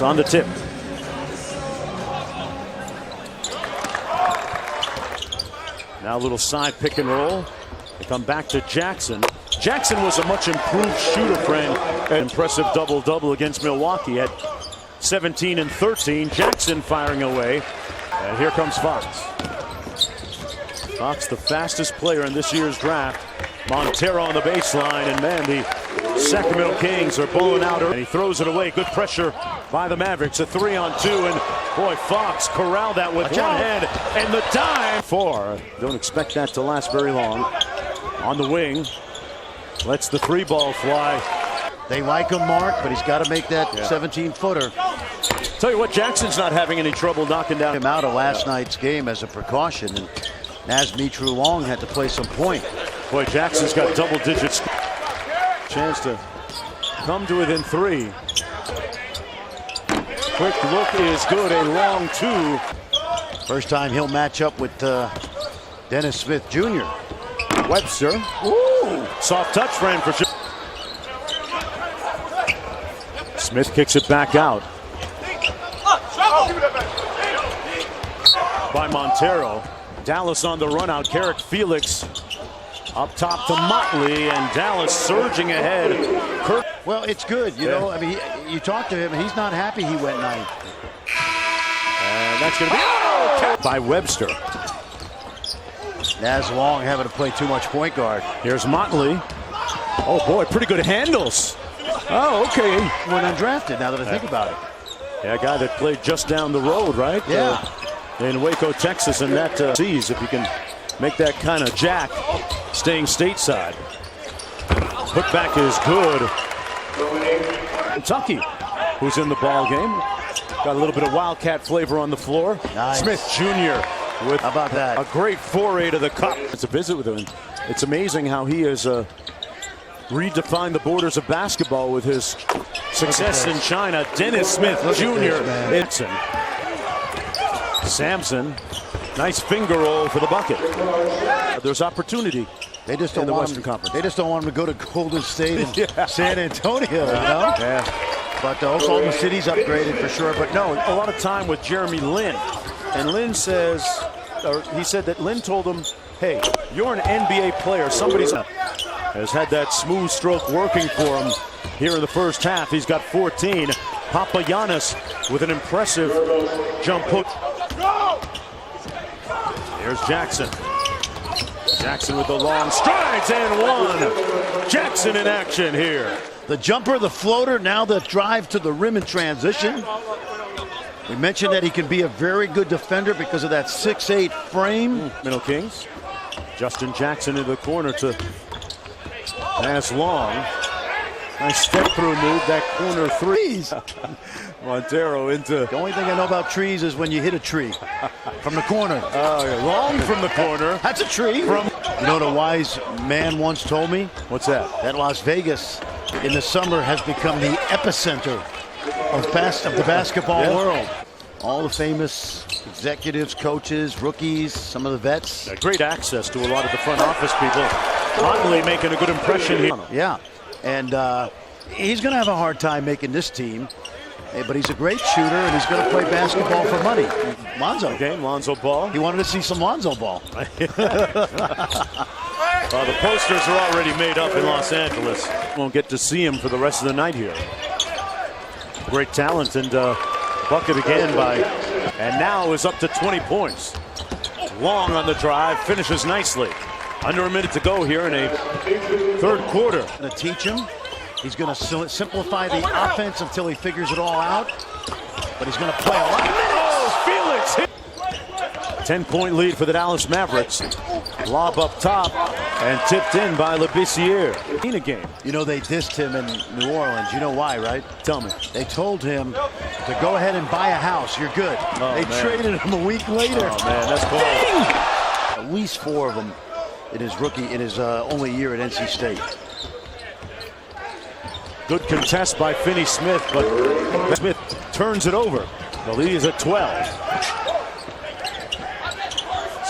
On the tip. Now a little side pick and roll. They come back to Jackson. Jackson was a much improved shooter, friend. An impressive double-double against Milwaukee at 17 and 13. Jackson firing away. And here comes Fox. Fox, the fastest player in this year's draft. Montero on the baseline, and man, the Sacramento Kings are pulling out. And he throws it away. Good pressure by the Mavericks. A 3-on-2, and boy, Fox corralled that with one hand. And the dive. Don't expect that to last very long. On the wing, lets the three ball fly. They like him, Mark, but he's got to make that 17-footer. Tell you what, Jackson's not having any trouble knocking down him out of last night's game as a precaution, and Nazmitru Long had to play some point. Boy, Jackson's got double digits. Chance to come to within 3. Quick look is good. A long 2. First time he'll match up with Dennis Smith Jr. Webster. Ooh, soft touch frame for Smith. Kicks it back out by Montero. Dallas on the run out. Carrick Felix up top to Motley, and Dallas surging ahead. Well, it's good, you know. I mean, you talk to him, and he's not happy he went 9. And that's going to be by Webster. Naz Long having to play too much point guard. Here's Motley. Oh boy, pretty good handles. Oh, okay. Went undrafted, now that I think about it. Yeah, a guy that played just down the road, right? Yeah. In Waco, Texas, and that sees if you can make that kind of jack staying stateside. Putback is good. Kentucky, who's in the ball game. Got a little bit of Wildcat flavor on the floor. Nice. Smith Jr. with how about that? A great foray to the cup. It's a visit with him. It's amazing how he has redefined the borders of basketball with his success in China. Dennis Smith Jr. Sampson, nice finger roll for the bucket. There's opportunity. They just don't in the want Western him, Conference. They just don't want him to go to Golden State and San Antonio, you know? Yeah. But Oklahoma City's upgraded for sure. But no, a lot of time with Jeremy Lin. And Lin says, or he said that Lin told him, hey, you're an NBA player. Somebody's has had that smooth stroke working for him here in the first half. He's got 14. Papagiannis with an impressive jump hook. There's Jackson. Jackson with the long strides and one. Jackson in action here. The jumper, the floater, now the drive to the rim in transition. We mentioned that he can be a very good defender because of that 6'8" frame. Middle Kings. Justin Jackson in the corner to pass Long. Nice step through move, that corner 3s. Montero into. The only thing I know about trees is when you hit a tree from the corner. Oh, yeah. Long from the corner. That's a tree. You know what a wise man once told me? What's that? That Las Vegas in the summer has become the epicenter of the basketball world. All the famous executives, coaches, rookies, some of the vets. Great access to a lot of the front office people. Motley making a good impression here. Yeah, and he's going to have a hard time making this team. But he's a great shooter, and he's going to play basketball for money. Lonzo. Game, Lonzo Ball. He wanted to see some Lonzo Ball. The posters are already made up in Los Angeles. Won't get to see him for the rest of the night here. Great talent, and bucket again by, and now is up to 20 points. Long on the drive, finishes nicely. Under a minute to go here in a third quarter. To teach him. He's going to simplify the offense until he figures it all out. But he's going to play a lot of minutes. Oh, Felix! 10-point lead for the Dallas Mavericks. Lob up top and tipped in by Labissiere. In a game. You know, they dissed him in New Orleans. You know why, right? Tell me. They told him to go ahead and buy a house. You're good. Oh, they traded him a week later. Oh, man, that's cool. At least 4 of them in his only year at NC State. Good contest by Finney Smith, but Smith turns it over. The lead is at 12.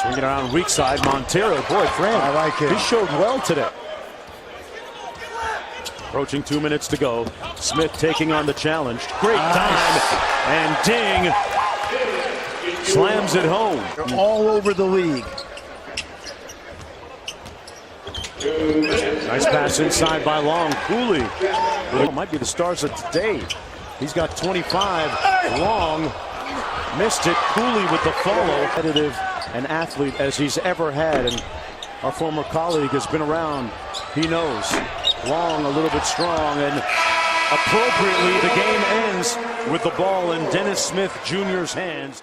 Swinging around weak side, Montero. Boy, Fran, I like him. He showed well today. Approaching 2 minutes to go. Smith taking on the challenge. Great time. And Ding slams it home. They're all over the league. Nice pass inside by Long. Cooley might be the stars of today. He's got 25. Long missed it. Cooley with the follow. Competitive an athlete as he's ever had, and our former colleague has been around. He knows. Long a little bit strong, and appropriately the game ends with the ball in Dennis Smith Jr.'s hands.